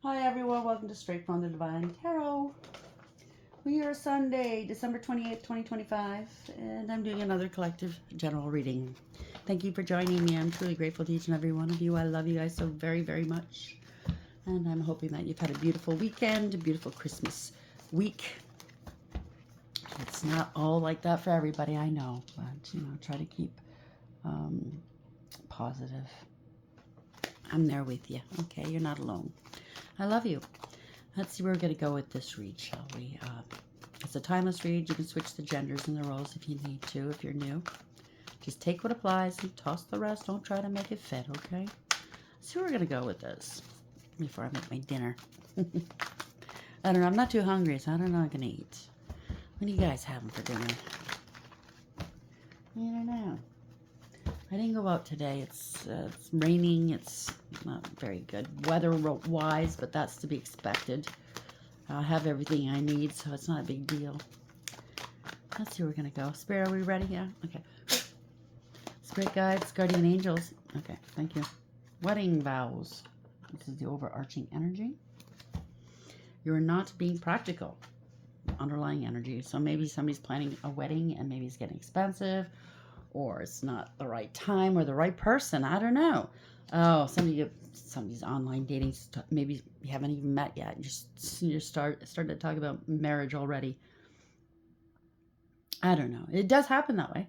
Hi everyone, welcome to Straight from the Divine Tarot. We are Sunday, December 28th, 2025, and I'm doing another collective general reading. Thank you for joining me. I'm truly grateful to each and every one of you. I love you guys so very, very much. And I'm hoping that you've had a beautiful weekend, a beautiful Christmas week. It's not all like that for everybody, I know, but, try to keep positive. I'm there with you, okay? You're not alone. I love you. Let's see where we're going to go with this read, shall we? It's a timeless read. You can switch the genders and the roles if you need to, if you're new. Just take what applies and toss the rest. Don't try to make it fit, okay? Let's see where we're going to go with this before I make my dinner. I don't know. I'm not too hungry, so I don't know what I'm going to eat. What are you guys having for dinner? I don't know. I didn't go out today. It's raining. It's not very good weather-wise, but that's to be expected. I have everything I need, so it's not a big deal. Let's see where we're going to go. Spirit, are we ready? Yeah? Okay. Spirit guides, guardian angels. Okay, thank you. Wedding vows. This is the overarching energy. You're not being practical. Underlying energy. So maybe somebody's planning a wedding and maybe it's getting expensive, or it's not the right time or the right person. I don't know. Oh, somebody's online dating. Maybe you haven't even met yet. You started to talk about marriage already. I don't know. It does happen that way.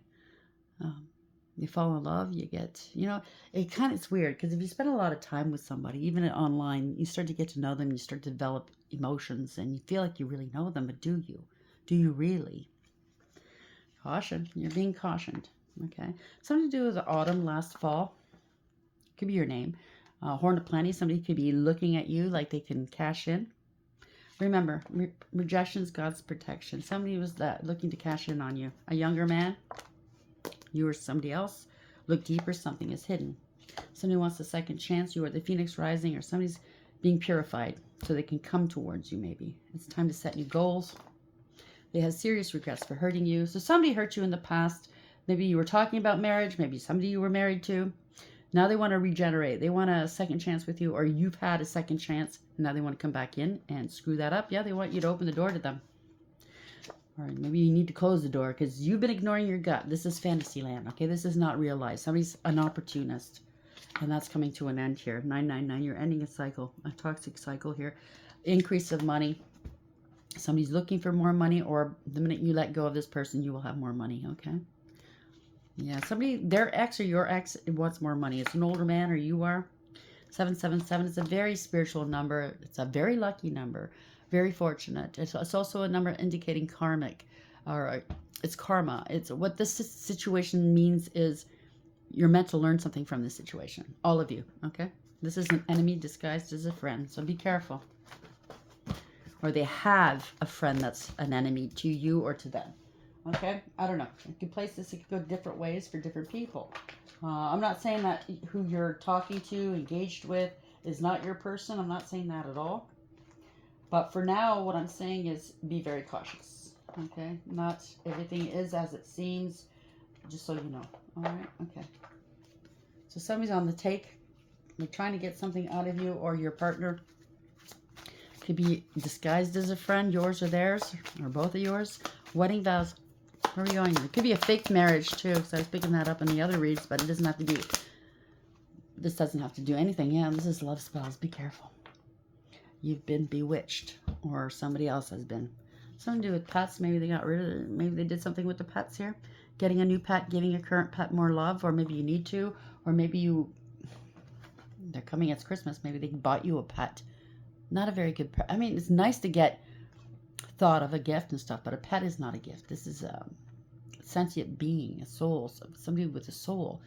You fall in love. You get, it's weird because if you spend a lot of time with somebody, even online, you start to get to know them. You start to develop emotions, and you feel like you really know them. But do you? Do you really? Caution. You're being cautioned. Okay. Something to do with the autumn, last fall. Could be your name. Horn of Plenty. Somebody could be looking at you like they can cash in. Remember, rejection is God's protection. Somebody was looking to cash in on you. A younger man. You or somebody else. Look deeper. Something is hidden. Somebody wants a second chance. You are the phoenix rising, or somebody's being purified so they can come towards you maybe. It's time to set new goals. They have serious regrets for hurting you. So somebody hurt you in the past. Maybe you were talking about marriage. Maybe somebody you were married to. Now they want to regenerate. They want a second chance with you, or you've had a second chance, and now they want to come back in and screw that up. Yeah, they want you to open the door to them. Or maybe you need to close the door because you've been ignoring your gut. This is fantasy land, okay? This is not real life. Somebody's an opportunist, and that's coming to an end here. 999, you're ending a cycle, a toxic cycle here. Increase of money. Somebody's looking for more money, or the minute you let go of this person, you will have more money, okay? Yeah, somebody, their ex or your ex wants more money. It's an older man, or you are. 777 is a very spiritual number. It's a very lucky number. Very fortunate. It's also a number indicating karmic, or it's karma. It's what this situation means is you're meant to learn something from this situation. All of you, okay? This is an enemy disguised as a friend, so be careful. Or they have a friend that's an enemy to you or to them. Okay? I don't know. You can place this, it could go different ways for different people. I'm not saying that who you're talking to, engaged with, is not your person. I'm not saying that at all. But for now, what I'm saying is be very cautious. Okay? Not everything is as it seems, just so you know. All right? Okay. So somebody's on the take. They're trying to get something out of you or your partner. Could be disguised as a friend, yours or theirs, or both of yours. Wedding vows. Where are we going? It could be a fake marriage too, because I was picking that up in the other reads, but it doesn't have to be. This doesn't have to do anything. Yeah, this is love spells. Be careful. You've been bewitched, or somebody else has been. Something to do with pets. Maybe they got rid of it. Maybe they did something with the pets here. Getting a new pet, giving a current pet more love, or maybe you need to, or maybe they're coming. It's Christmas. Maybe they bought you a pet. Not a very good pet. I mean, it's nice to get thought of a gift and stuff, but a pet is not a gift. This is a sentient being, a soul, somebody with a soul.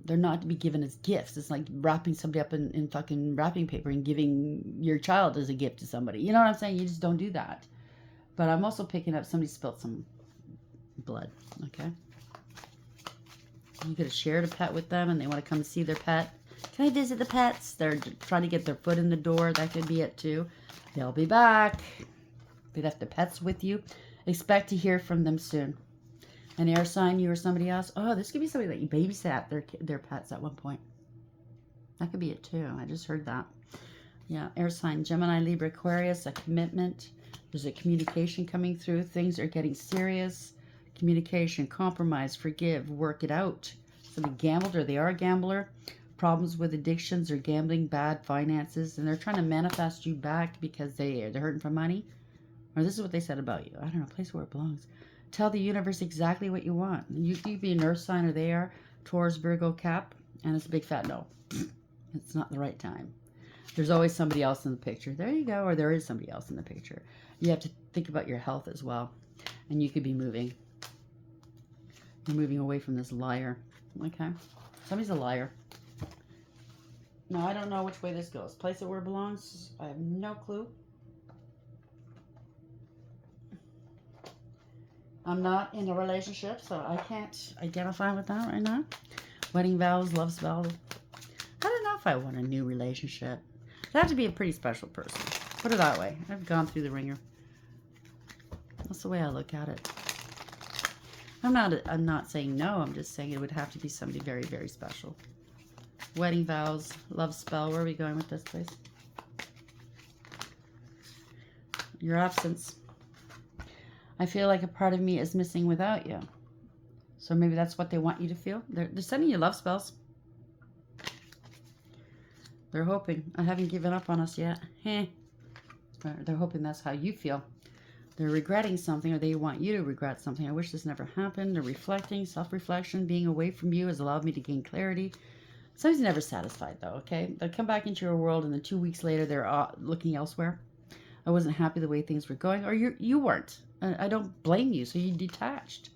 They're not to be given as gifts. It's like wrapping somebody up in fucking wrapping paper and giving your child as a gift to somebody. You know what I'm saying? You just don't do that. But I'm also picking up somebody spilled some blood, okay? You could have shared a pet with them and they want to come see their pet. Can I visit the pets? They're trying to get their foot in the door. That could be it too. They'll be back. They left the pets with you. Expect to hear from them soon. An air sign, you or somebody else. Oh, this could be somebody that you babysat their pets at one point. That could be it too. I just heard that. Yeah, air sign, Gemini, Libra, Aquarius, a commitment. There's a communication coming through. Things are getting serious. Communication, compromise, forgive, work it out. Somebody gambled or they are a gambler. Problems with addictions or gambling, bad finances, and they're trying to manifest you back because they're hurting for money. Or this is what they said about you. I don't know, place where it belongs. Tell the universe exactly what you want. You could be an earth sign or they are. Taurus, Virgo, Cap, and it's a big fat no. It's not the right time. There's always somebody else in the picture. There you go. Or there is somebody else in the picture. You have to think about your health as well. And you could be moving. You're moving away from this liar. Okay. Somebody's a liar. Now, I don't know which way this goes. Place it where it belongs. I have no clue. I'm not in a relationship, so I can't identify with that right now. Wedding vows, love spells. I don't know if I want a new relationship. It'd have to be a pretty special person. Put it that way. I've gone through the ringer. That's the way I look at it. I'm not saying no. I'm just saying it would have to be somebody very, very special. Wedding vows, love spell. Where are we going with this, please? Your absence. I feel like a part of me is missing without you. So maybe that's what they want you to feel. They're sending you love spells. They're hoping. I haven't given up on us yet. They're hoping that's how you feel. They're regretting something, or they want you to regret something. I wish this never happened. They're reflecting, self-reflection. Being away from you has allowed me to gain clarity. Somebody's never satisfied, though, okay? They'll come back into your world, and then 2 weeks later, they're looking elsewhere. I wasn't happy the way things were going, or you weren't. I don't blame you, so you detached.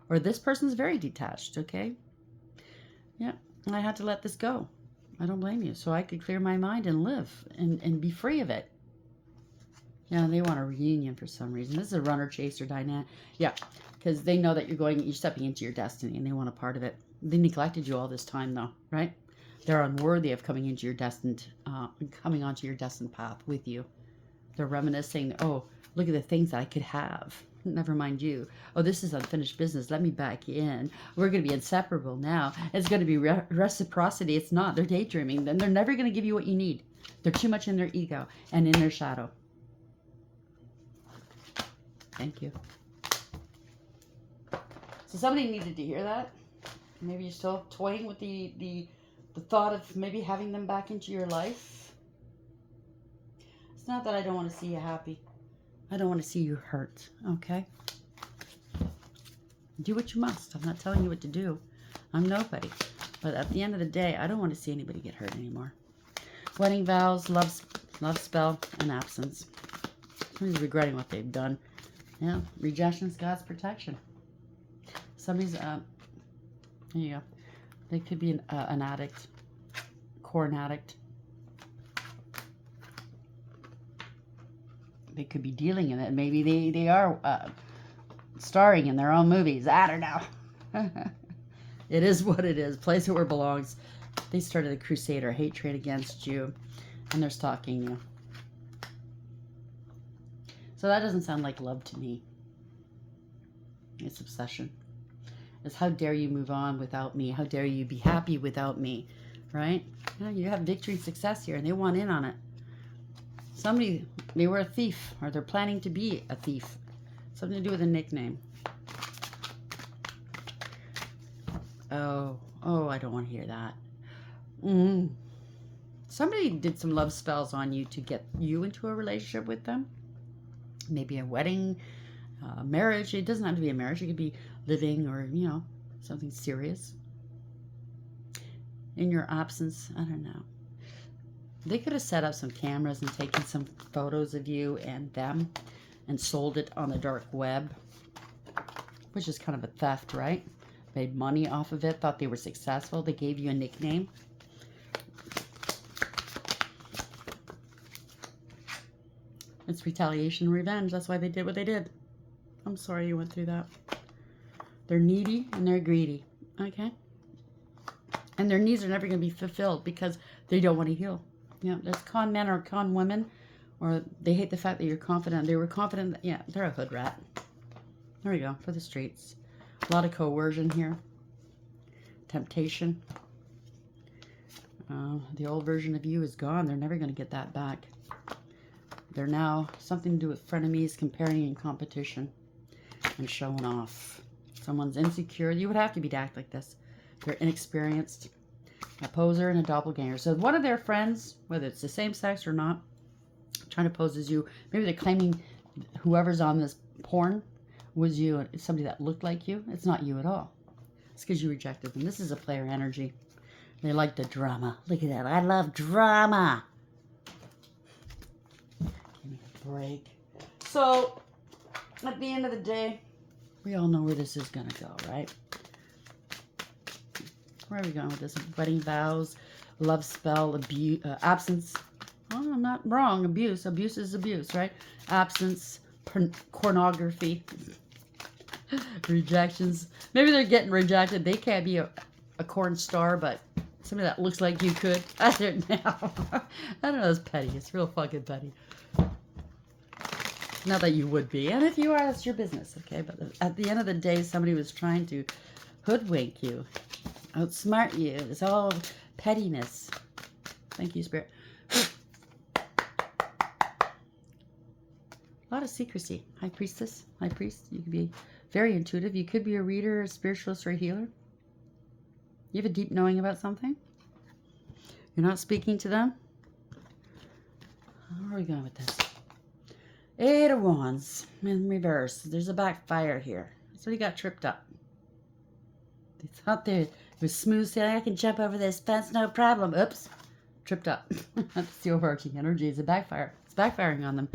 Or this person's very detached, okay? Yeah, I had to let this go. I don't blame you. So I could clear my mind and live and be free of it. Yeah, they want a reunion for some reason. This is a runner-chaser dynamic. Yeah, because they know that you're stepping into your destiny and they want a part of it. They neglected you all this time, though, right? They're unworthy of coming into your coming onto your destined path with you. They're reminiscing, oh, look at the things that I could have. Never mind you. Oh, this is unfinished business. Let me back in. We're going to be inseparable now. It's going to be reciprocity. It's not. They're daydreaming. Then they're never going to give you what you need. They're too much in their ego and in their shadow. Thank you. So somebody needed to hear that. Maybe you're still toying with the thought of maybe having them back into your life. It's not that I don't want to see you happy. I don't want to see you hurt, okay? Do what you must. I'm not telling you what to do. I'm nobody. But at the end of the day, I don't want to see anybody get hurt anymore. Wedding vows, love spell, and absence. Somebody's regretting what they've done. Yeah, rejection's God's protection. Somebody's, there you go. They could be an addict, corn addict. They could be dealing in it. Maybe they are starring in their own movies. I don't know. It is what it is. Place it where it belongs. They started a crusade or hate trade against you, and they're stalking you. So that doesn't sound like love to me. It's obsession. It's how dare you move on without me? How dare you be happy without me? Right? Yeah, you have victory and success here, and they want in on it. Somebody, they were a thief, or they're planning to be a thief. Something to do with a nickname. Oh, I don't want to hear that. Somebody did some love spells on you to get you into a relationship with them. Maybe a wedding, marriage. It doesn't have to be a marriage. It could be living or, something serious. In your absence, I don't know. They could have set up some cameras and taken some photos of you and them and sold it on the dark web, which is kind of a theft, right? Made money off of it, thought they were successful. They gave you a nickname. It's retaliation and revenge. That's why they did what they did. I'm sorry you went through that. They're needy and they're greedy, okay? And their needs are never going to be fulfilled because they don't want to heal. There's con men or con women, or they hate the fact that you're confident. They were confident that, they're a hood rat. There we go, for the streets. A lot of coercion here. Temptation. The old version of you is gone. They're never going to get that back. They're now something to do with frenemies, comparing and competition, and showing off. Someone's insecure. You would have to be to act like this. They're inexperienced. A poser and a doppelganger. So one of their friends, whether it's the same sex or not, trying to pose as you. Maybe they're claiming whoever's on this porn was you. It's somebody that looked like you. It's not you at all. It's because you rejected them. This is a player energy. They like the drama. Look at that. I love drama. Give me a break. So, at the end of the day, we all know where this is going to go, right? Where are we going with this? Wedding vows, love spell, abuse, absence. Oh, I'm not wrong. Abuse. Abuse is abuse, right? Absence, pornography, rejections. Maybe they're getting rejected. They can't be a corn star, but somebody that looks like you could. I don't know. I don't know. It's petty. It's real fucking petty. Not that you would be. And if you are, that's your business, okay? But at the end of the day, somebody was trying to hoodwink you, outsmart you. It's all pettiness. Thank you, Spirit. A lot of secrecy. High priestess, high priest. You could be very intuitive. You could be a reader, a spiritualist, or a healer. You have a deep knowing about something. You're not speaking to them. Where are we going with this? 8 of Wands in reverse. There's a backfire here. Somebody got tripped up. They thought it was smooth sailing. I can jump over this fence, no problem. Oops. Tripped up. That's the overarching energy. It's a backfire. It's backfiring on them.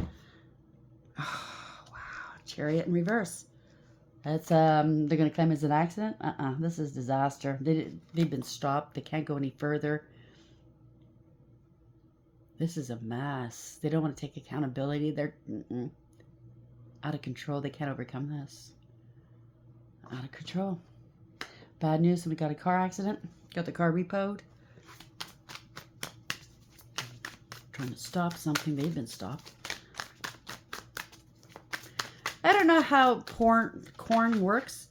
Oh, wow. Chariot in reverse. That's they're going to claim it's an accident. This is disaster. They've been stopped. They can't go any further. This is a mess. They don't want to take accountability. They're out of control. They can't overcome this. Out of control. Bad news. We got a car accident. Got the car repoed. Trying to stop something. They've been stopped. I don't know how corn works.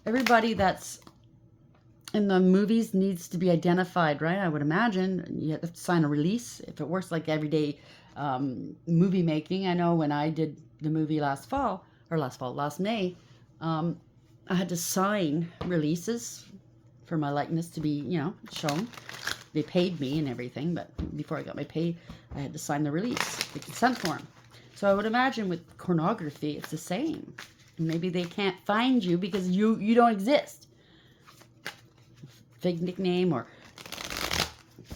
Everybody that's in the movies needs to be identified, right? I would imagine you have to sign a release if it works like everyday movie making. I know when I did the movie last May, I had to sign releases for my likeness to be, shown. They paid me and everything, but before I got my pay, I had to sign the release, the consent form. So I would imagine with pornography, it's the same. Maybe they can't find you because you don't exist. Fake nickname, or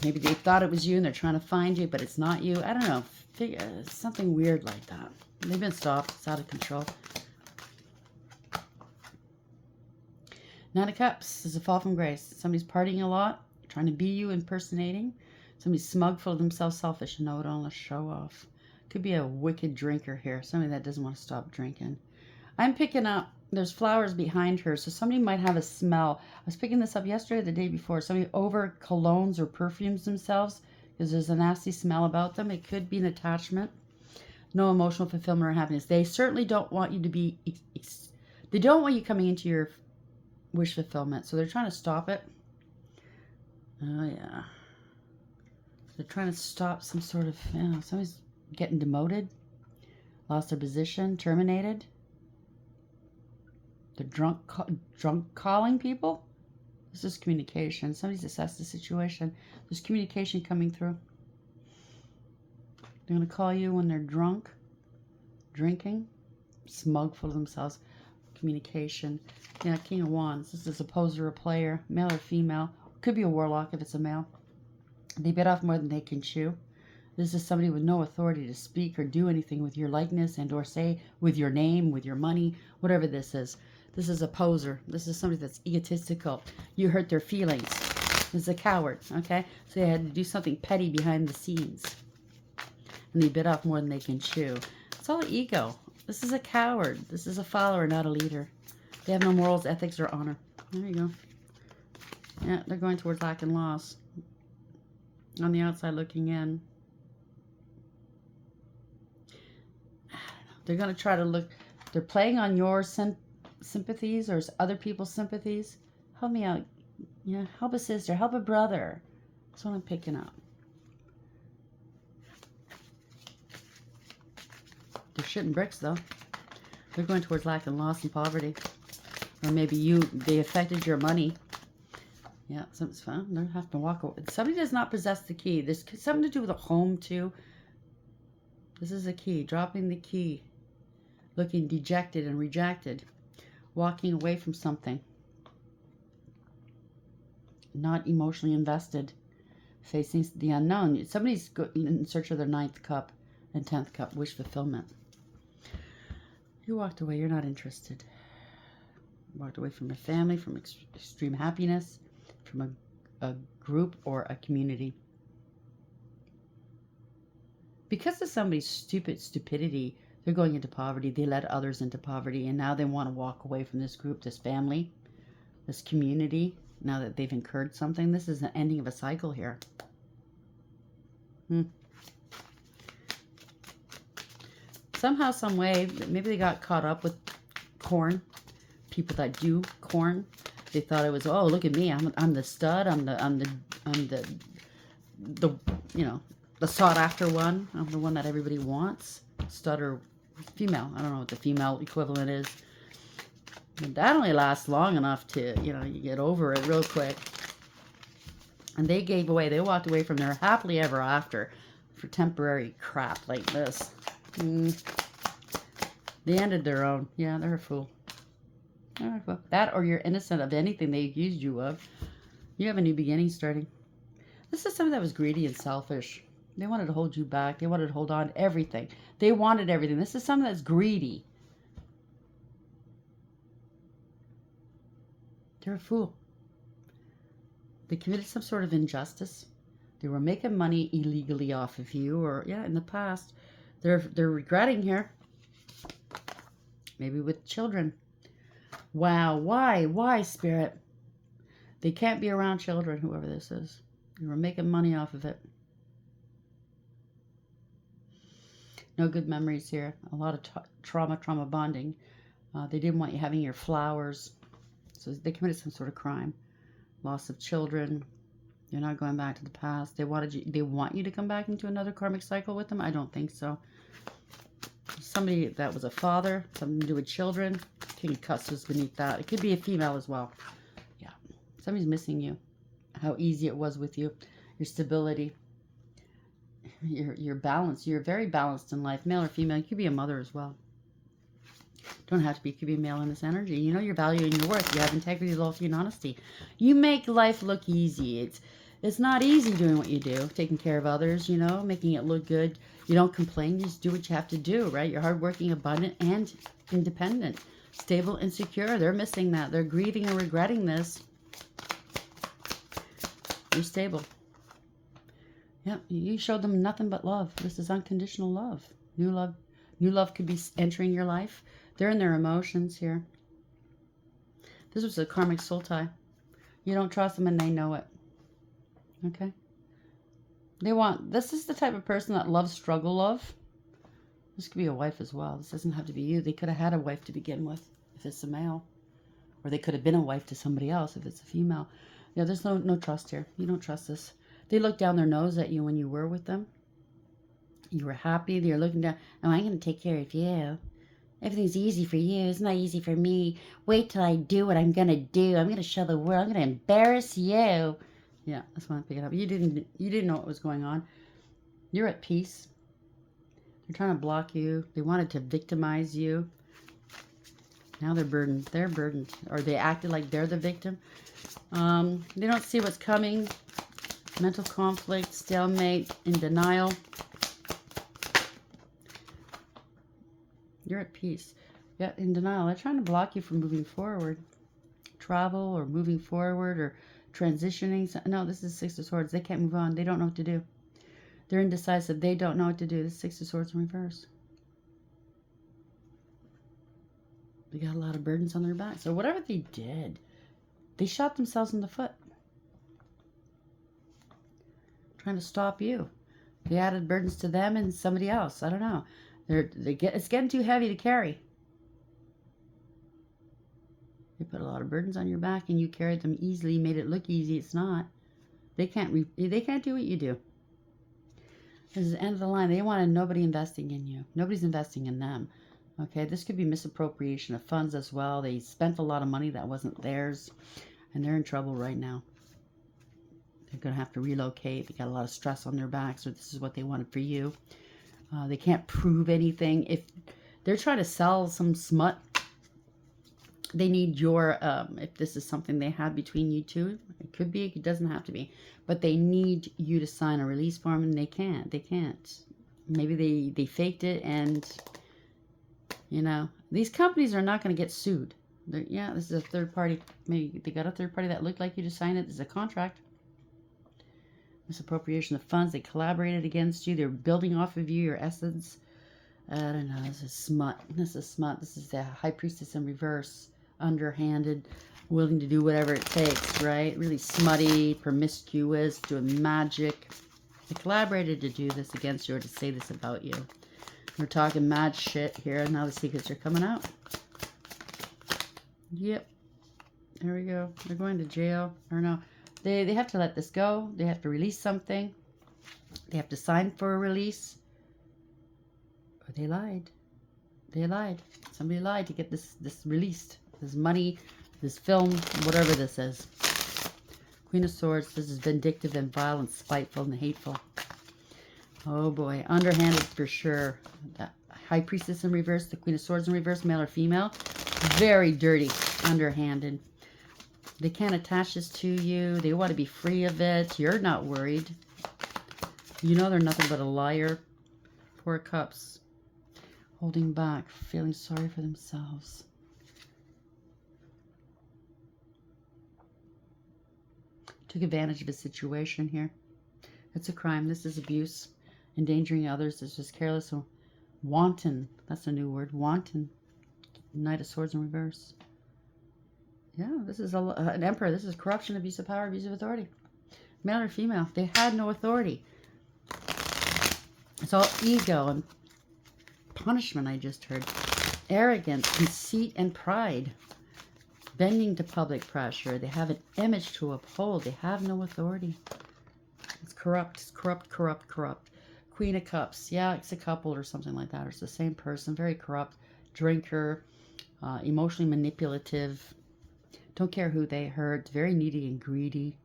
maybe they thought it was you and they're trying to find you, but it's not you. I don't know. Something weird like that. They've been stopped. It's out of control. 9 of Cups is a fall from grace. Somebody's partying a lot, trying to be you, impersonating. Somebody's smug, full of themselves, selfish, know-it-all, and show off. Could be a wicked drinker here. Somebody that doesn't want to stop drinking. I'm picking up, there's flowers behind her, so somebody might have a smell. I was picking this up yesterday or the day before. Somebody over colognes or perfumes themselves because there's a nasty smell about them. It could be an attachment. No emotional fulfillment or happiness. They certainly don't want you to be, they don't want you coming into your wish fulfillment, so they're trying to stop it. Oh, yeah. They're trying to stop some sort of, somebody's getting demoted, lost their position, terminated. They're drunk calling people. This is communication. Somebody's assessed the situation. There's communication coming through. They're going to call you when they're drunk, drinking, smug, full of themselves. Communication. Yeah, King of Wands. This is a poser, a player, male or female. Could be a warlock if it's a male. They bit off more than they can chew. This is somebody with no authority to speak or do anything with your likeness and or say with your name, with your money, whatever this is. This is a poser. This is somebody that's egotistical. You hurt their feelings. This is a coward, okay? So they had to do something petty behind the scenes. And they bit off more than they can chew. It's all ego. This is a coward. This is a follower, not a leader. They have no morals, ethics, or honor. There you go. Yeah, they're going towards lack and loss. On the outside looking in. They're going to try to look. They're playing on your sympathies or other people's sympathies. Help me out. Yeah, help a sister. Help a brother. That's what I'm picking up. They're shitting bricks, though. They're going towards lack and loss and poverty. Or maybe they affected your money. Yeah, something's fun. They have to walk away. Somebody does not possess the key. There's something to do with a home, too. This is a key. Dropping the key. Looking dejected and rejected. Walking away from something. Not emotionally invested. Facing the unknown. Somebody's in search of their 9th cup and 10th cup. Wish fulfillment. You walked away. You're not interested. You walked away from your family, from extreme happiness, from a group or a community. Because of somebody's stupidity, they're going into poverty. They led others into poverty, and now they want to walk away from this group, this family, this community. Now that they've incurred something, this is the ending of a cycle here. Somehow, some way, maybe they got caught up with corn. People that do corn, they thought it was, oh, look at me, I'm the stud, I'm the sought after one. I'm the one that everybody wants. Stud or female. I don't know what the female equivalent is. But that only lasts long enough to, you get over it real quick. And they gave away, they walked away from their happily ever after for temporary crap like this. They ended their own. Yeah, they're a fool. That or you're innocent of anything they accused you of. You have a new beginning starting. This is something that was greedy and selfish. They wanted to hold you back. They wanted to hold on to everything. They wanted everything. This is something that's greedy. They're a fool. They committed some sort of injustice. They were making money illegally off of you, or in the past. They're regretting here. Maybe with children. Wow, why, Spirit? They can't be around children, whoever this is. They were making money off of it. No good memories here. A lot of trauma bonding. They didn't want you having your flowers. So they committed some sort of crime. Loss of children. You're not going back to the past. They want you to come back into another karmic cycle with them? I don't think so. Somebody that was a father, something to do with children. King of Cups was beneath that. It could be a female as well. Yeah. Somebody's missing you. How easy it was with you. Your stability. Your balance. You're very balanced in life. Male or female. You could be a mother as well. Don't have to be. You could be male in this energy. You know your value and your worth. You have integrity, loyalty, and honesty. You make life look easy. It's not easy doing what you do. Taking care of others, making it look good. You don't complain. You just do what you have to do, right? You're hardworking, abundant, and independent. Stable and secure. They're missing that. They're grieving and regretting this. You're stable. Yep, you showed them nothing but love. This is unconditional love. New love. New love could be entering your life. They're in their emotions here. This was a karmic soul tie. You don't trust them and they know it. Okay? This is the type of person that loves struggle love. This could be a wife as well. This doesn't have to be you. They could have had a wife to begin with if it's a male. Or they could have been a wife to somebody else if it's a female. Yeah, there's no trust here. You don't trust this. They looked down their nose at you when you were with them. You were happy. They're looking down. Oh, I'm going to take care of you. Everything's easy for you. It's not easy for me. Wait till I do what I'm going to do. I'm going to show the world. I'm going to embarrass you. Yeah, that's what I'm picking up. You didn't know what was going on. You're at peace. They're trying to block you. They wanted to victimize you. Now they're burdened. They're burdened. Or they acted like they're the victim. They don't see what's coming. Mental conflict, stalemate, in denial. You're at peace. Yeah, in denial. They're trying to block you from moving forward. Travel or moving forward or transitioning. No, this is Six of Swords. They can't move on. They don't know what to do. They're indecisive. They don't know what to do. This is Six of Swords in reverse. They got a lot of burdens on their back. So whatever they did, they shot themselves in the foot. Trying to stop you. They added burdens to them and somebody else. I don't know. It's getting too heavy to carry. They put a lot of burdens on your back and you carried them easily. You made it look easy. It's not. They can't do what you do. This is the end of the line. They wanted nobody investing in you. Nobody's investing in them. Okay, this could be misappropriation of funds as well. They spent a lot of money that wasn't theirs, and they're in trouble right now. They're going to have to relocate. They got a lot of stress on their backs, or this is what they wanted for you. They can't prove anything. If they're trying to sell some smut, they need your, if this is something they have between you two, it could be, it doesn't have to be, but they need you to sign a release form, and they can't. Maybe they faked it, and, you know, these companies are not going to get sued. Yeah, this is a third party. Maybe they got a third party that looked like you to sign it. This is a contract. Misappropriation of funds. They collaborated against you. They're building off of you, your essence. I don't know. This is smut. This is smut. This is the high priestess in reverse. Underhanded, willing to do whatever it takes, right? Really smutty, promiscuous, doing magic. They collaborated to do this against you, or to say this about you. We're talking mad shit here. Now the secrets are coming out. Yep. There we go. They're going to jail. Or no. They have to let this go. They have to release something. They have to sign for a release. Or they lied. They lied. Somebody lied to get this released. This money, this film, whatever this is. Queen of Swords. This is vindictive and violent, spiteful and hateful. Oh boy. Underhanded for sure. That High Priestess in reverse. The Queen of Swords in reverse. Male or female. Very dirty. Underhanded. They can't attach this to you. They want to be free of it. You're not worried. You know they're nothing but a liar. Four of Cups. Holding back. Feeling sorry for themselves. Took advantage of a situation here. It's a crime. This is abuse. Endangering others. This is careless or wanton. That's a new word. Wanton. Knight of Swords in reverse. Yeah, this is an emperor. This is corruption, abuse of power, abuse of authority. Male or female. They had no authority. It's all ego and punishment, I just heard. Arrogance, conceit, and pride. Bending to public pressure. They have an image to uphold. They have no authority. It's corrupt. It's corrupt, corrupt, corrupt. Queen of Cups. Yeah, it's a couple or something like that. Or it's the same person. Very corrupt. Drinker. Emotionally manipulative. Don't care who they hurt. Very needy and greedy.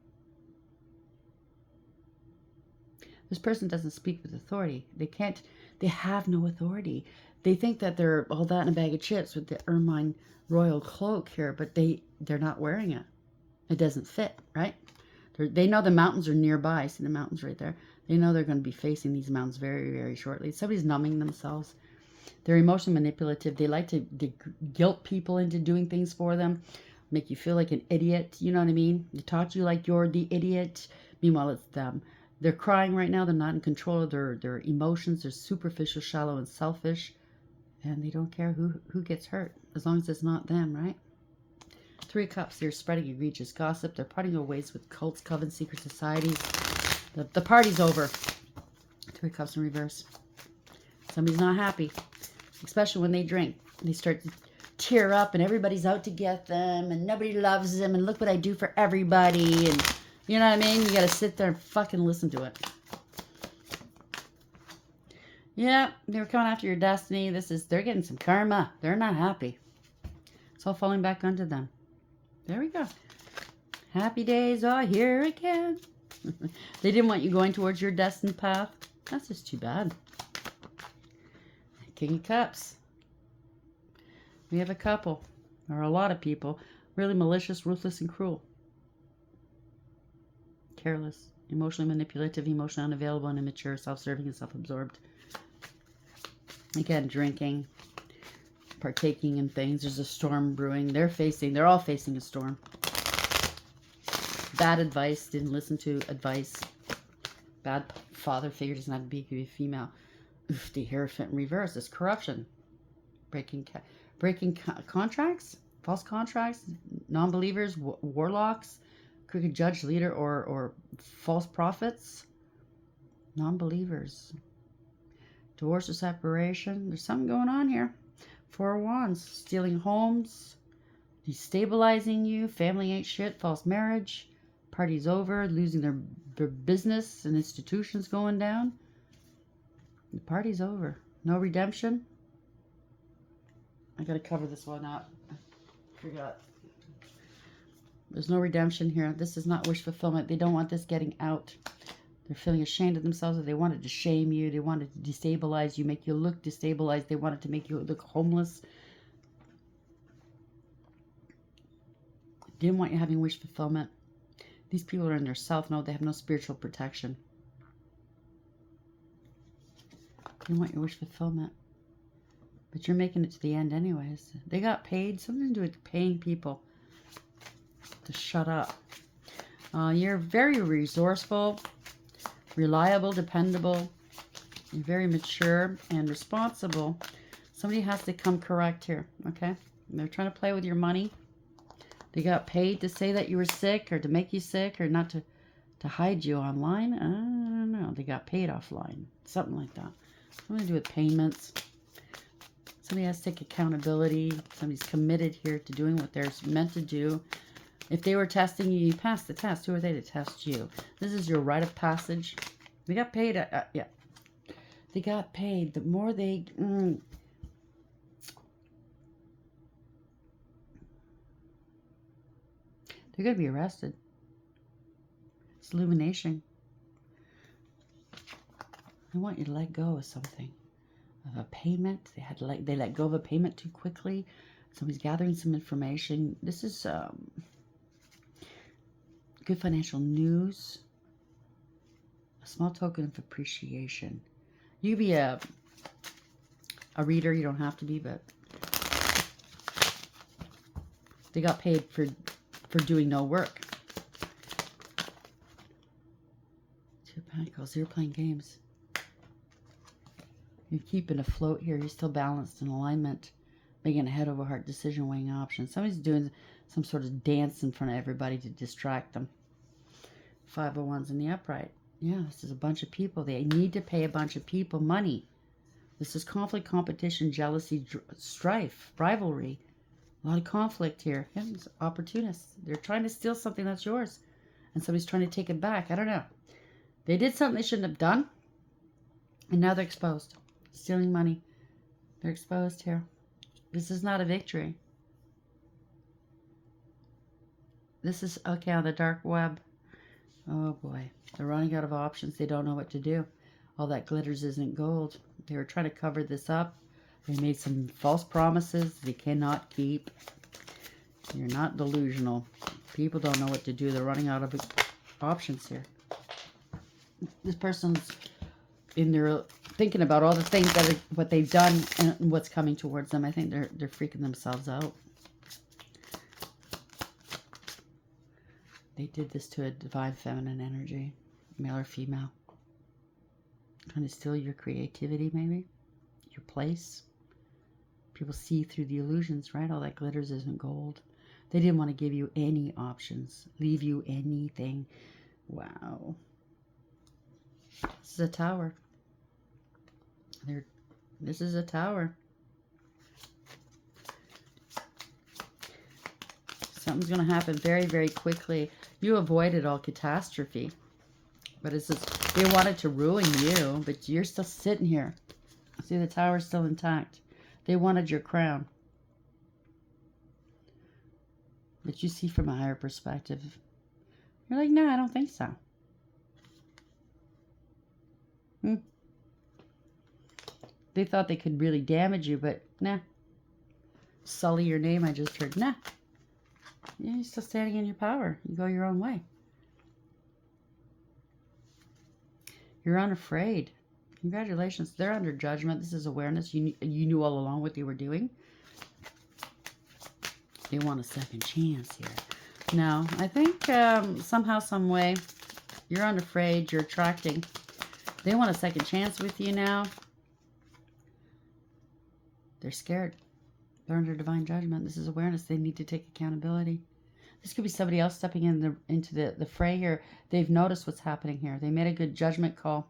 This person doesn't speak with authority. They have no authority. They think that they're all that in a bag of chips with the ermine royal cloak here, but they're not wearing it. It doesn't fit, right? They know the mountains are nearby. See the mountains right there? They know they're going to be facing these mountains very, very shortly. Somebody's numbing themselves. They're emotionally manipulative. They like to guilt people into doing things for them. Make you feel like an idiot. You know what I mean? They talk to you like you're the idiot. Meanwhile, it's them. They're crying right now. They're not in control of their emotions. They're superficial, shallow, and selfish. And they don't care who gets hurt, as long as it's not them, right? Three of Cups. They're spreading egregious gossip. They're parting their ways with cults, covens, secret societies. The party's over. Three of Cups in reverse. Somebody's not happy, especially when they drink. They start to tear up, and everybody's out to get them, and nobody loves them, and look what I do for everybody, and you know what I mean? You gotta sit there and fucking listen to it. Yeah, they were coming after your destiny. They're getting some karma. They're not happy. It's all falling back onto them. There we go. Happy days are here again. They didn't want you going towards your destined path. That's just too bad. King of Cups. We have a couple, or a lot of people, really malicious, ruthless, and cruel. Careless, emotionally manipulative, emotionally unavailable, and immature, self-serving, and self-absorbed. Again, drinking, partaking in things. There's a storm brewing. They're all facing a storm. Bad advice, didn't listen to advice. Bad father figure, doesn't have to be a female. Oof, the Hierophant in reverse is corruption. Breaking contracts, false contracts, non-believers, warlocks, crooked judge, leader, or false prophets. Non-believers. Divorce or separation. There's something going on here. Four of Wands. Stealing homes. Destabilizing you. Family ain't shit. False marriage. Party's over. Losing their business and institutions going down. The party's over. No redemption. I gotta cover this one up. I forgot. There's no redemption here. This is not wish fulfillment. They don't want this getting out. They're feeling ashamed of themselves. Or they wanted to shame you. They wanted to destabilize you, make you look destabilized. They wanted to make you look homeless. Didn't want you having wish fulfillment. These people are in their self-know. They have no spiritual protection. Didn't want your wish fulfillment. But you're making it to the end anyways. They got paid. Something to do with paying people to shut up. You're very resourceful, reliable, dependable. You're very mature and responsible. Somebody has to come correct here, okay? They're trying to play with your money. They got paid to say that you were sick or to make you sick or not to hide you online. I don't know. They got paid offline. Something like that. Something to do with payments. Somebody has to take accountability. Somebody's committed here to doing what they're meant to do. If they were testing you, you passed the test. Who are they to test you? This is your rite of passage. They got paid. Yeah. They got paid. The more they... They're going to be arrested. It's illumination. I want you to let go of something. Of a payment. They let go of a payment too quickly. Somebody's gathering some information. This is good financial news. A small token of appreciation. You be a reader. You don't have to be, but they got paid for doing no work. Two of Pentacles. You're playing games. You're keeping afloat here. You're still balanced in alignment. Making a head over heart decision, weighing options. Somebody's doing some sort of dance in front of everybody to distract them. 5 of Wands in the upright. Yeah, this is a bunch of people. They need to pay a bunch of people money. This is conflict, competition, jealousy, strife, rivalry. A lot of conflict here. Yeah, it's opportunists. They're trying to steal something that's yours. And somebody's trying to take it back. I don't know. They did something they shouldn't have done. And now they're exposed. Stealing money. They're exposed here. This is not a victory. This is, okay, on the dark web. Oh boy. They're running out of options. They don't know what to do. All that glitters isn't gold. They were trying to cover this up. They made some false promises they cannot keep. You're not delusional. People don't know what to do. They're running out of options here. This person's in there thinking about all the things that what they've done and what's coming towards them. I think they're freaking themselves out. They did this to a divine feminine energy, male or female. Trying to steal your creativity, maybe your place. People see through the illusions, right? All that glitters isn't gold. They didn't want to give you any options, leave you anything. Wow. This is a tower. This is a tower. Something's going to happen very, very quickly. You avoided all catastrophe. But it's just, they wanted to ruin you, but you're still sitting here. See, the tower's still intact. They wanted your crown. But you see from a higher perspective. You're like, no, I don't think so. They thought they could really damage you, but nah. Sully your name, I just heard. Nah. Yeah, you're still standing in your power. You go your own way. You're unafraid. Congratulations. They're under judgment. This is awareness. You knew all along what they were doing. They want a second chance here. Now, I think somehow, some way, you're unafraid. You're attracting. They want a second chance with you now. They're scared. They're under divine judgment. This is awareness. They need to take accountability. This could be somebody else stepping into the fray here. They've noticed what's happening here. They made a good judgment call.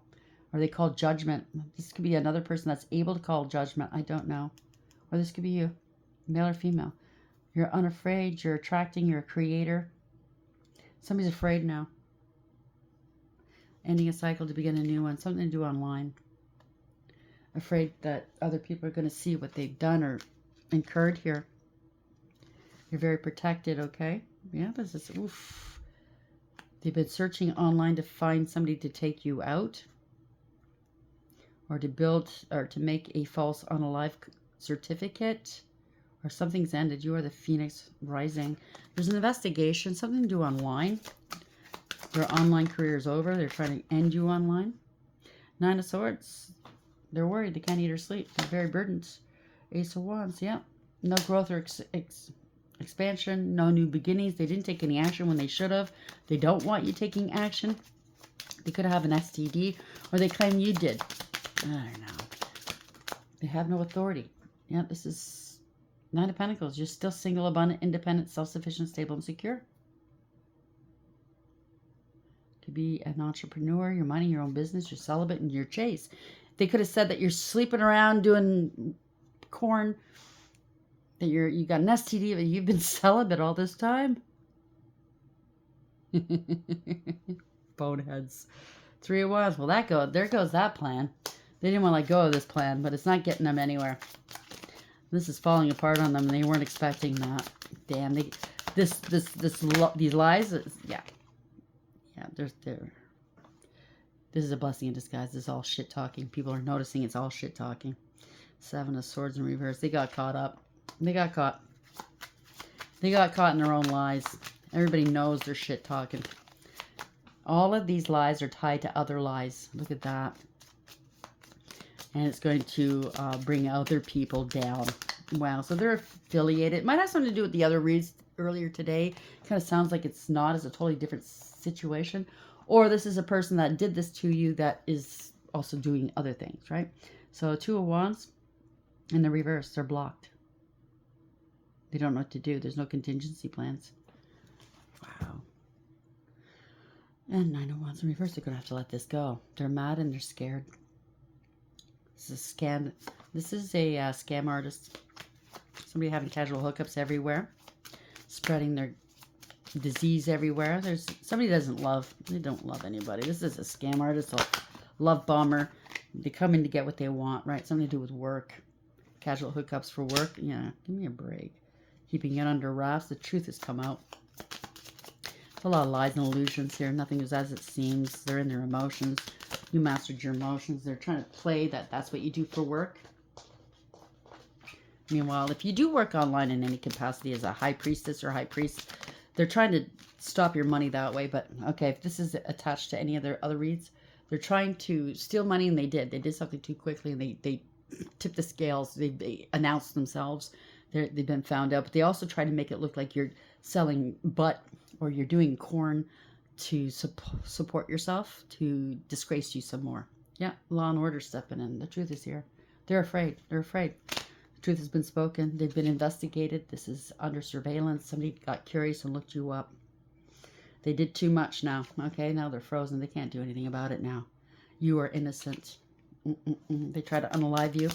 Or they call judgment. This could be another person that's able to call judgment. I don't know. Or this could be you. Male or female. You're unafraid. You're attracting. You're a creator. Somebody's afraid now. Ending a cycle to begin a new one. Something to do online. Afraid that other people are going to see what they've done or incurred here. You're very protected, okay? Yeah, this is, oof. They've been searching online to find somebody to take you out, or to build, or to make a false unalive certificate, or something's ended. You are the Phoenix rising. There's an investigation, something to do online. Their online career is over. They're trying to end you online. Nine of Swords. They're worried. They can't eat or sleep. They're very burdened. Ace of Wands. Yeah. No growth or expansion. No new beginnings. They didn't take any action when they should have. They don't want you taking action. They could have an STD, or they claim you did. I don't know. They have no authority. Yeah, this is Nine of Pentacles. You're still single, abundant, independent, self-sufficient, stable, and secure. To be an entrepreneur, you're minding your own business, you're celibate, and you're chaste. They could have said that you're sleeping around doing corn, that you got an STD, but you've been celibate all this time. Boneheads. Three of Wands. Well, there goes that plan. They didn't want to let go of this plan, but it's not getting them anywhere. This is falling apart on them, and they weren't expecting that. Damn, these lies. Yeah, this is a blessing in disguise. This is all shit talking. People are noticing it's all shit talking. Seven of Swords in reverse. They got caught up. They got caught. They got caught in their own lies. Everybody knows they're shit talking. All of these lies are tied to other lies. Look at that. And it's going to bring other people down. Wow. So they're affiliated. It might have something to do with the other reads earlier today. Kind of sounds like it's not. It's a totally different situation. Or this is a person that did this to you that is also doing other things, right? So Two of Wands in the reverse. They're blocked. They don't know what to do. There's no contingency plans. Wow. And Nine of Wands in reverse. They're going to have to let this go. They're mad and they're scared. This is a scam. This is a scam artist. Somebody having casual hookups everywhere. Spreading their disease everywhere. There's somebody doesn't love. They don't love anybody. This is a scam artist. A love bomber. They come in to get what they want, right? Something to do with work. Casual hookups for work. Yeah, give me a break. Keeping it under wraps. The truth has come out. There's a lot of lies and illusions here. Nothing is as it seems. They're in their emotions. You mastered your emotions. They're trying to play that's what you do for work. Meanwhile, if you do work online in any capacity as a high priestess or high priest, they're trying to stop your money that way. But, okay, if this is attached to any of their other reads, they're trying to steal money, and they did. They did something too quickly, and they tipped the scales. They announced themselves. They've been found out. But they also try to make it look like you're selling butt or you're doing corn to support yourself, to disgrace you some more. Yeah, law and order stepping in. The truth is here. They're afraid. They're afraid. The truth has been spoken. They've been investigated. This is under surveillance. Somebody got curious and looked you up. They did too much now. Okay, now they're frozen. They can't do anything about it now. You are innocent. They try to unalive you.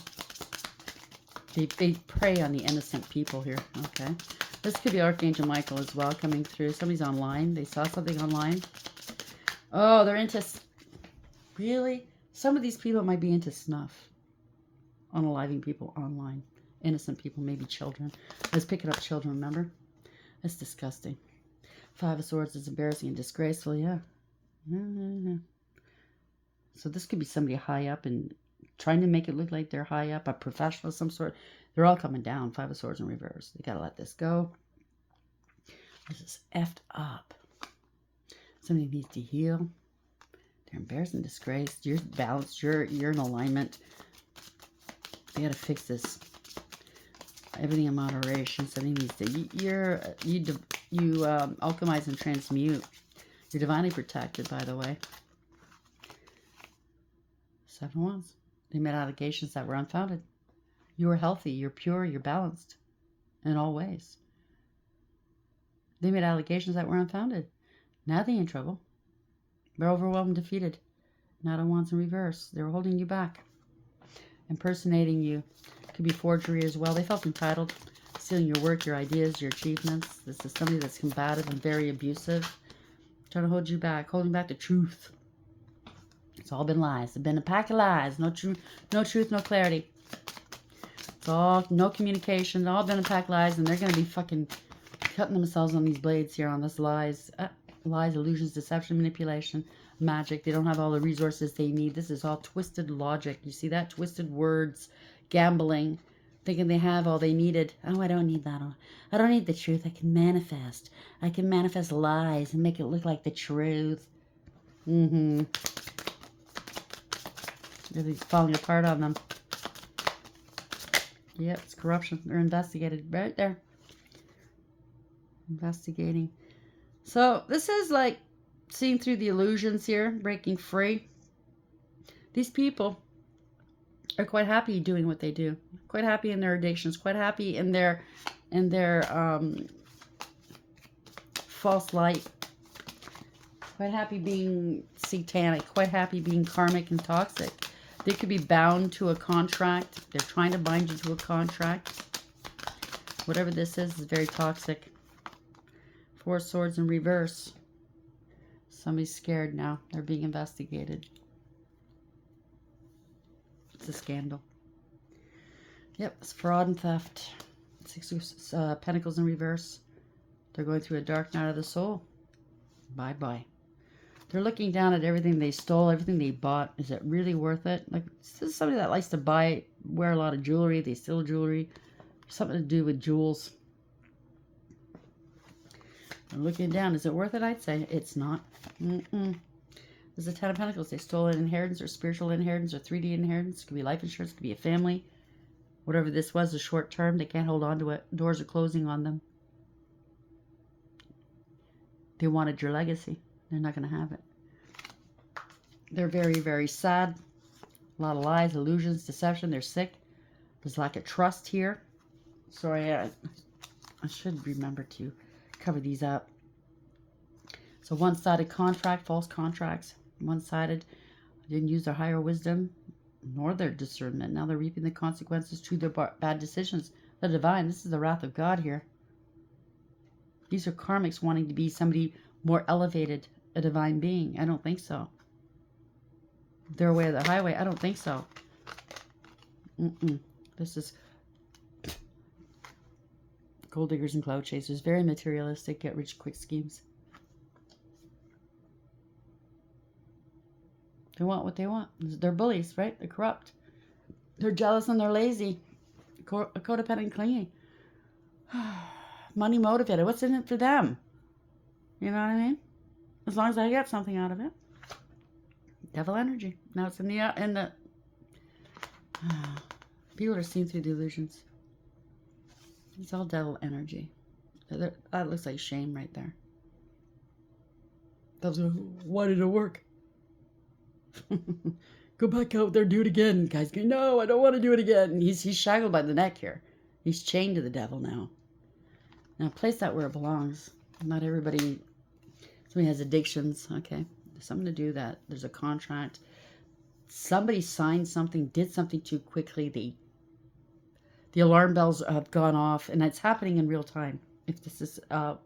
They prey on the innocent people here. Okay. This could be Archangel Michael as well coming through. Somebody's online. They saw something online. Oh, they're into... Really? Some of these people might be into snuff. Unaliving people online. Innocent people, maybe children. Let's pick it up, children, remember? That's disgusting. Five of Swords is embarrassing and disgraceful, yeah. So this could be somebody high up and trying to make it look like they're high up, a professional of some sort. They're all coming down. Five of Swords in reverse. They got to let this go. This is effed up. Somebody needs to heal. They're embarrassed and disgraced. You're balanced. You're in alignment. They got to fix this. Everything in moderation. Somebody needs to... You alchemize and transmute. You're divinely protected, by the way. Seven of Wands. They made allegations that were unfounded. You are healthy. You're pure. You're balanced in all ways. They made allegations that were unfounded. Now they're in trouble. They're overwhelmed, defeated. Knight of Wands in reverse. They were holding you back. Impersonating you. Could be forgery as well. They felt entitled. Stealing your work, your ideas, your achievements. This is somebody that's combative and very abusive. Trying to hold you back. Holding back the truth. It's all been lies. It's been a pack of lies. No truth, no clarity. It's all, no communication. It's all been a pack of lies, and they're going to be fucking cutting themselves on these blades here on this lies. Lies, illusions, deception, manipulation, magic. They don't have all the resources they need. This is all twisted logic. You see that? Twisted words, gambling, thinking they have all they needed. Oh, I don't need that. I don't need the truth. I can manifest. I can manifest lies and make it look like the truth. Mm-hmm. Everything's falling apart on them. Yep, it's corruption. They're investigated right there. Investigating. So this is like seeing through the illusions here, breaking free. These people are quite happy doing what they do. Quite happy in their addictions. Quite happy in their false light. Quite happy being satanic. Quite happy being karmic and toxic. They could be bound to a contract. They're trying to bind you to a contract. Whatever this is very toxic. Four of Swords in reverse. Somebody's scared now. They're being investigated. It's a scandal. Yep, it's fraud and theft. Six of Pentacles in reverse. They're going through a dark night of the soul. Bye-bye. They're looking down at everything they stole, everything they bought. Is it really worth it? Like, this is somebody that likes to wear a lot of jewelry. They steal jewelry. Something to do with jewels. They're looking down. Is it worth it? I'd say it's not. There's a Ten of Pentacles. They stole an inheritance or spiritual inheritance or 3D inheritance. It could be life insurance. It could be a family. Whatever this was, a short term. They can't hold on to it. Doors are closing on them. They wanted your legacy. They're not going to have it. They're very, very sad. A lot of lies, illusions, deception. They're sick. There's lack of trust here. Sorry, I should remember to cover these up. So one-sided contract, false contracts. One-sided. Didn't use their higher wisdom nor their discernment. Now they're reaping the consequences to their bad decisions. The divine. This is the wrath of God here. These are karmics wanting to be somebody more elevated. A divine being. I don't think so. Their way or the highway. I don't think so. This is gold diggers and cloud chasers. Very materialistic. Get rich quick schemes. They want what they want. They're bullies, right? They're corrupt. They're jealous and they're lazy. Codependent and clingy. Money motivated. What's in it for them? You know what I mean? As long as I get something out of it. Devil energy. Now it's in the people are seeing through the illusions. It's all devil energy. That looks like shame right there. Why did it work? Go back out there, do it again. Guys go, no, I don't want to do it again. He's shackled by the neck here. He's chained to the devil now. Now place that where it belongs. Not everybody. Somebody has addictions. Okay. There's something to do that. There's a contract. Somebody signed something, did something too quickly. The alarm bells have gone off, and it's happening in real time. If this is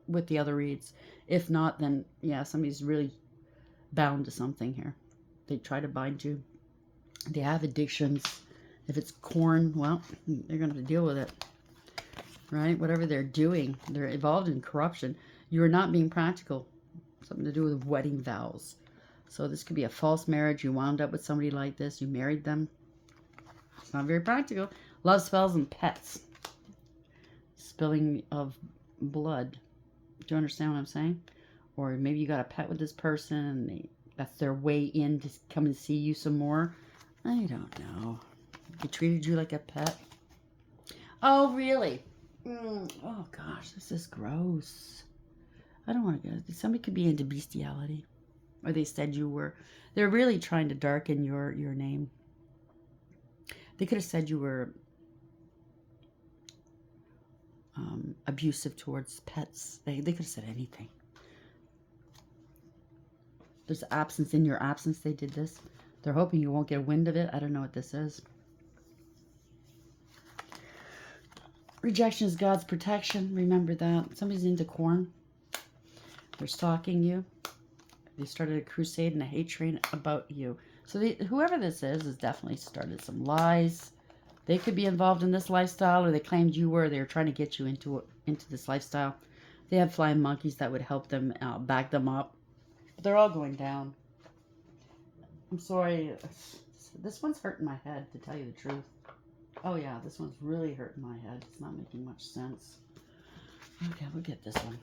with the other reads. If not, then, yeah, somebody's really bound to something here. They try to bind you. They have addictions. If it's corn, well, they're going to have to deal with it. Right? Whatever they're doing, they're involved in corruption. You're not being practical. Something to do with wedding vows. So this could be a false marriage. You wound up with somebody like this. You married them. It's not very practical. Love spells and pets. Spilling of blood. Do you understand what I'm saying? Or maybe you got a pet with this person and that's their way in to come and see you some more. I don't know. They treated you like a pet. Oh, really? Oh, gosh. This is gross. I don't want to go. Somebody could be into bestiality. Or they said you were. They're really trying to darken your name. They could have said you were abusive towards pets. They could have said anything. There's absence. In your absence, they did this. They're hoping you won't get wind of it. I don't know what this is. Rejection is God's protection. Remember that. Somebody's into corn. They're stalking you. They started a crusade and a hate train about you. So whoever this is has definitely started some lies. They could be involved in this lifestyle, or they claimed you were. They were trying to get you into this lifestyle. They have flying monkeys that would help them back them up. But they're all going down. I'm sorry. This one's hurting my head, to tell you the truth. Oh yeah, this one's really hurting my head. It's not making much sense. Okay, we'll get this one.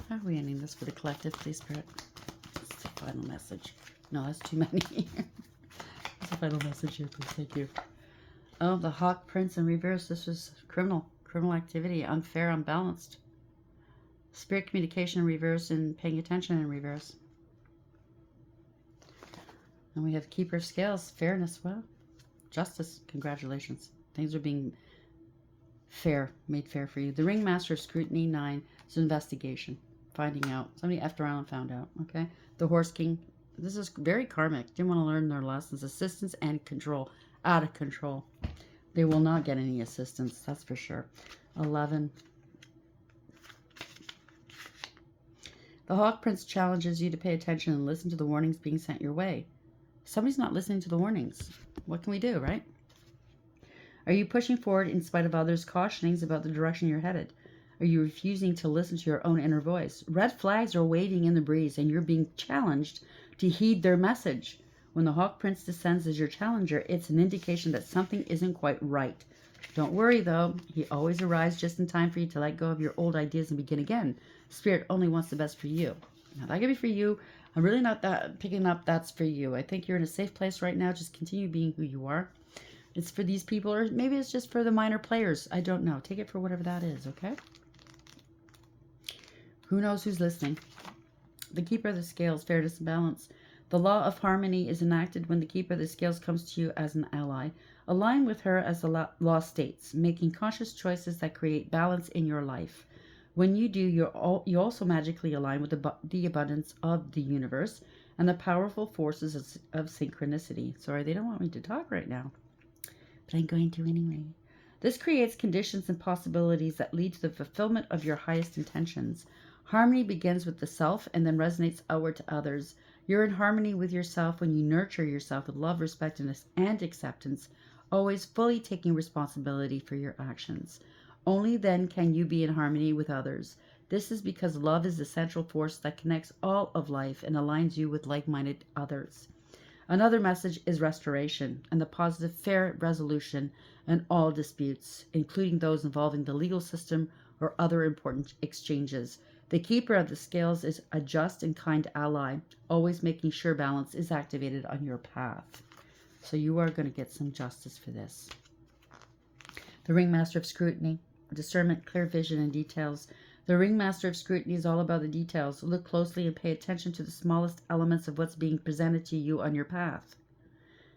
How are we ending this for the collective, please, Spirit? That's the final message. No, that's too many. That's the final message here, please. Thank you. Oh, the Hawk Prince in reverse. This was criminal activity, unfair, unbalanced. Spirit communication in reverse and paying attention in reverse. And we have Keeper Scales, fairness. Well, justice. Congratulations. Things are being fair, made fair for you. The Ringmaster of Scrutiny 9 is investigation. Finding out. Somebody effed around and found out. Okay. The Horse King. This is very karmic. Didn't want to learn their lessons. Assistance and control. Out of control. They will not get any assistance. That's for sure. 11. The Hawk Prince challenges you to pay attention and listen to the warnings being sent your way. Somebody's not listening to the warnings. What can we do, right? Are you pushing forward in spite of others' cautionings about the direction you're headed? Are you refusing to listen to your own inner voice? Red flags are waving in the breeze, and you're being challenged to heed their message. When the Hawk Prince descends as your challenger, it's an indication that something isn't quite right. Don't worry, though. He always arrives just in time for you to let go of your old ideas and begin again. Spirit only wants the best for you. Now, that could be for you. I'm really not picking up that's for you. I think you're in a safe place right now. Just continue being who you are. It's for these people, or maybe it's just for the minor players. I don't know. Take it for whatever that is, okay? Who knows who's listening? The Keeper of the Scales, fairness and balance. The law of harmony is enacted when the Keeper of the Scales comes to you as an ally. Align with her as the law states, making conscious choices that create balance in your life. When you do, you also magically align with the abundance of the universe and the powerful forces of synchronicity. Sorry, they don't want me to talk right now, but I'm going to anyway. This creates conditions and possibilities that lead to the fulfillment of your highest intentions. Harmony begins with the self and then resonates outward to others. You're in harmony with yourself when you nurture yourself with love, respect, and acceptance, always fully taking responsibility for your actions. Only then can you be in harmony with others. This is because love is the central force that connects all of life and aligns you with like-minded others. Another message is restoration and the positive, fair resolution in all disputes, including those involving the legal system or other important exchanges. The Keeper of the Scales is a just and kind ally, always making sure balance is activated on your path. So you are going to get some justice for this. The Ringmaster of Scrutiny, discernment, clear vision, and details. The Ringmaster of Scrutiny is all about the details. Look closely and pay attention to the smallest elements of what's being presented to you on your path.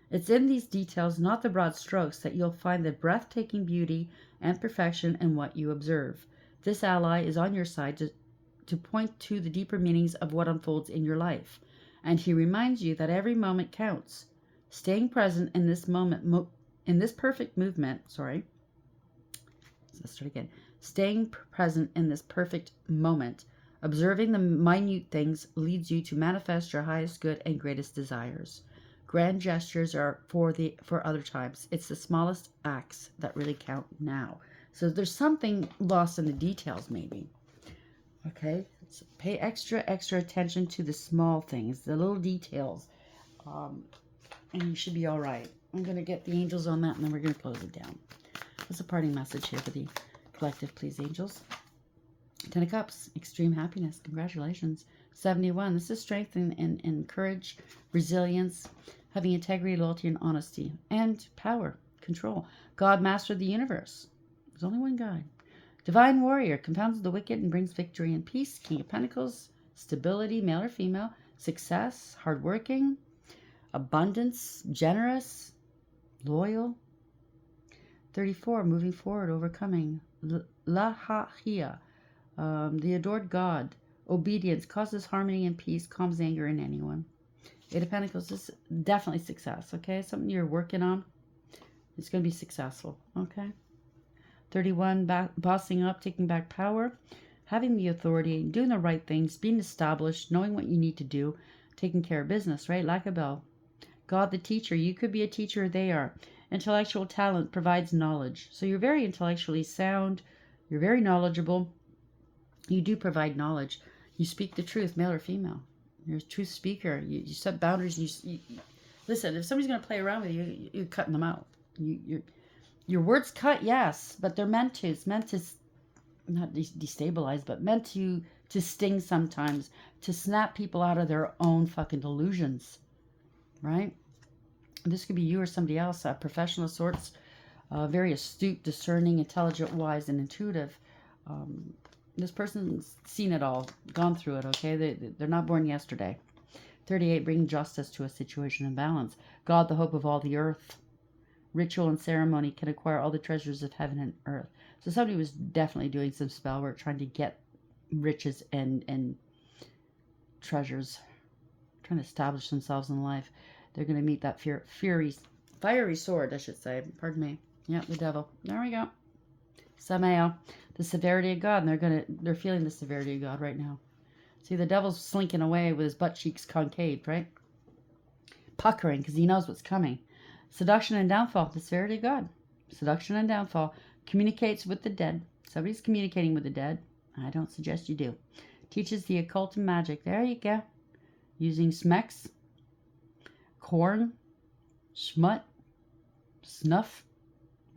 It's in these details, not the broad strokes, that you'll find the breathtaking beauty and perfection in what you observe. This ally is on your side to point to the deeper meanings of what unfolds in your life. And he reminds you that every moment counts. Staying present in this moment, Staying present in this perfect moment, observing the minute things leads you to manifest your highest good and greatest desires. Grand gestures are for other times. It's the smallest acts that really count now. So there's something lost in the details, maybe. Okay, so pay extra attention to the small things, the little details, and you should be all right. I'm going to get the angels on that, and then we're going to close it down. What's a parting message here for the collective, please, angels? 10 of Cups, extreme happiness. Congratulations. 71, this is strength and courage, resilience, having integrity, loyalty, and honesty, and power, control. God, master of the universe. There's only one God. Divine warrior, confounds the wicked and brings victory and peace. King of Pentacles, stability, male or female, success, hardworking, abundance, generous, loyal. 34, moving forward, overcoming. Lahahia, the adored God, obedience, causes harmony and peace, calms anger in anyone. 8 of Pentacles is definitely success, okay? Something you're working on. It's going to be successful, okay? 31, bossing up, taking back power. having the authority, doing the right things, being established, knowing what you need to do, taking care of business, right? Like a bell. God the teacher. You could be a teacher, they are. Intellectual talent provides knowledge. So you're very intellectually sound. You're very knowledgeable. You do provide knowledge. You speak the truth, male or female. You're a truth speaker. You set boundaries. You listen, if somebody's going to play around with you, you're cutting them out. Your words cut, yes, but they're meant to. It's meant to not destabilize, but meant to sting sometimes, to snap people out of their own fucking delusions, right? This could be you or somebody else, a professional of sorts, very astute, discerning, intelligent, wise, and intuitive. This person's seen it all, gone through it, okay? They're not born yesterday. 38, bring justice to a situation and balance. God, the hope of all the earth. Ritual and ceremony can acquire all the treasures of heaven and earth. So somebody was definitely doing some spell work, trying to get riches and treasures, trying to establish themselves in life. They're going to meet that fiery sword, I should say. Pardon me. Yeah, the devil. There we go. Samael, the severity of God, and they're feeling the severity of God right now. See, the devil's slinking away with his butt cheeks concaved, right? Puckering, because he knows what's coming. Seduction and downfall, the severity of God. Seduction and downfall. Communicates with the dead. Somebody's communicating with the dead. I don't suggest you do. Teaches the occult and magic. There you go. Using smecks, corn, schmut, snuff.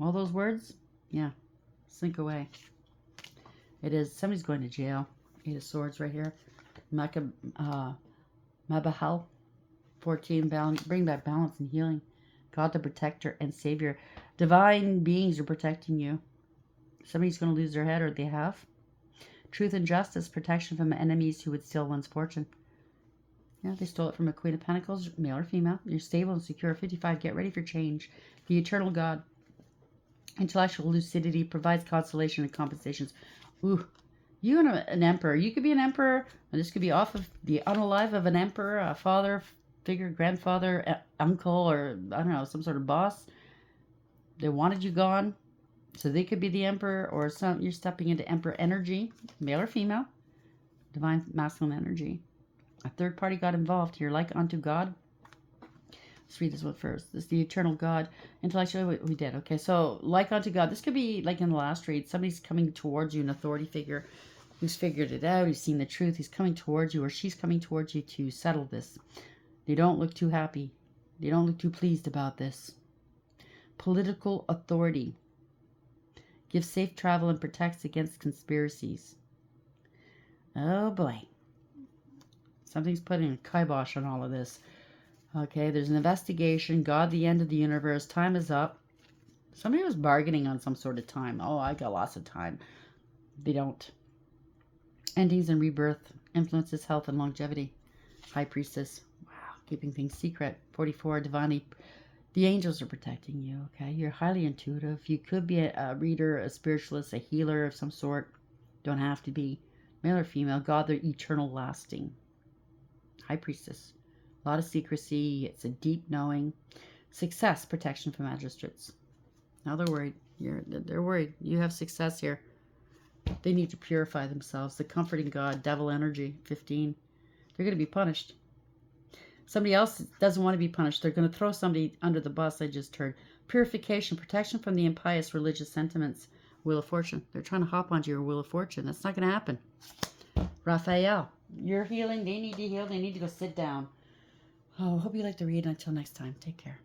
All those words. Yeah. Slink away. It is. Somebody's going to jail. 8 of Swords right here. Mabahal. 14. Bring back balance and healing. God the protector and savior. Divine beings are protecting you. Somebody's going to lose their head, or they have. Truth and justice. Protection from enemies who would steal one's fortune. Yeah, they stole it from a Queen of Pentacles, male or female. You're stable and secure. 55. Get ready for change. The eternal God. Intellectual lucidity provides consolation and compensations. Ooh, you and an emperor. You could be an emperor. And this could be off of the unalive of an emperor, a father figure, grandfather, uncle, or I don't know, some sort of boss. They wanted you gone, so they could be the emperor, or you're stepping into emperor energy, male or female, divine masculine energy. A third party got involved here, like unto God. Let's read this one first. This is the eternal God. Intellectually, we did. Okay, so like unto God. This could be like in the last read. Somebody's coming towards you, an authority figure who's figured it out, who's seen the truth. He's coming towards you, or she's coming towards you to settle this. They don't look too happy. They don't look too pleased about this. Political authority. Gives safe travel and protects against conspiracies. Oh boy. Something's putting a kibosh on all of this. Okay, there's an investigation. God, the end of the universe. Time is up. Somebody was bargaining on some sort of time. Oh, I got lots of time. They don't. Endings and rebirth. Influences health and longevity. High Priestess. Wow, keeping things secret. 44, divinely. The angels are protecting you, okay? You're highly intuitive. You could be a reader, a spiritualist, a healer of some sort. Don't have to be. Male or female. God, they're eternal lasting. High Priestess. A lot of secrecy. It's a deep knowing. Success, protection from magistrates. Now they're worried. They're worried. You have success here. They need to purify themselves. The comforting God, devil energy, 15. They're going to be punished. Somebody else doesn't want to be punished. They're going to throw somebody under the bus, I just heard. Purification, protection from the impious religious sentiments. Wheel of Fortune. They're trying to hop onto your Wheel of Fortune. That's not going to happen. Raphael, you're healing. They need to heal. They need to go sit down. Oh, hope you like the read. Until next time, take care.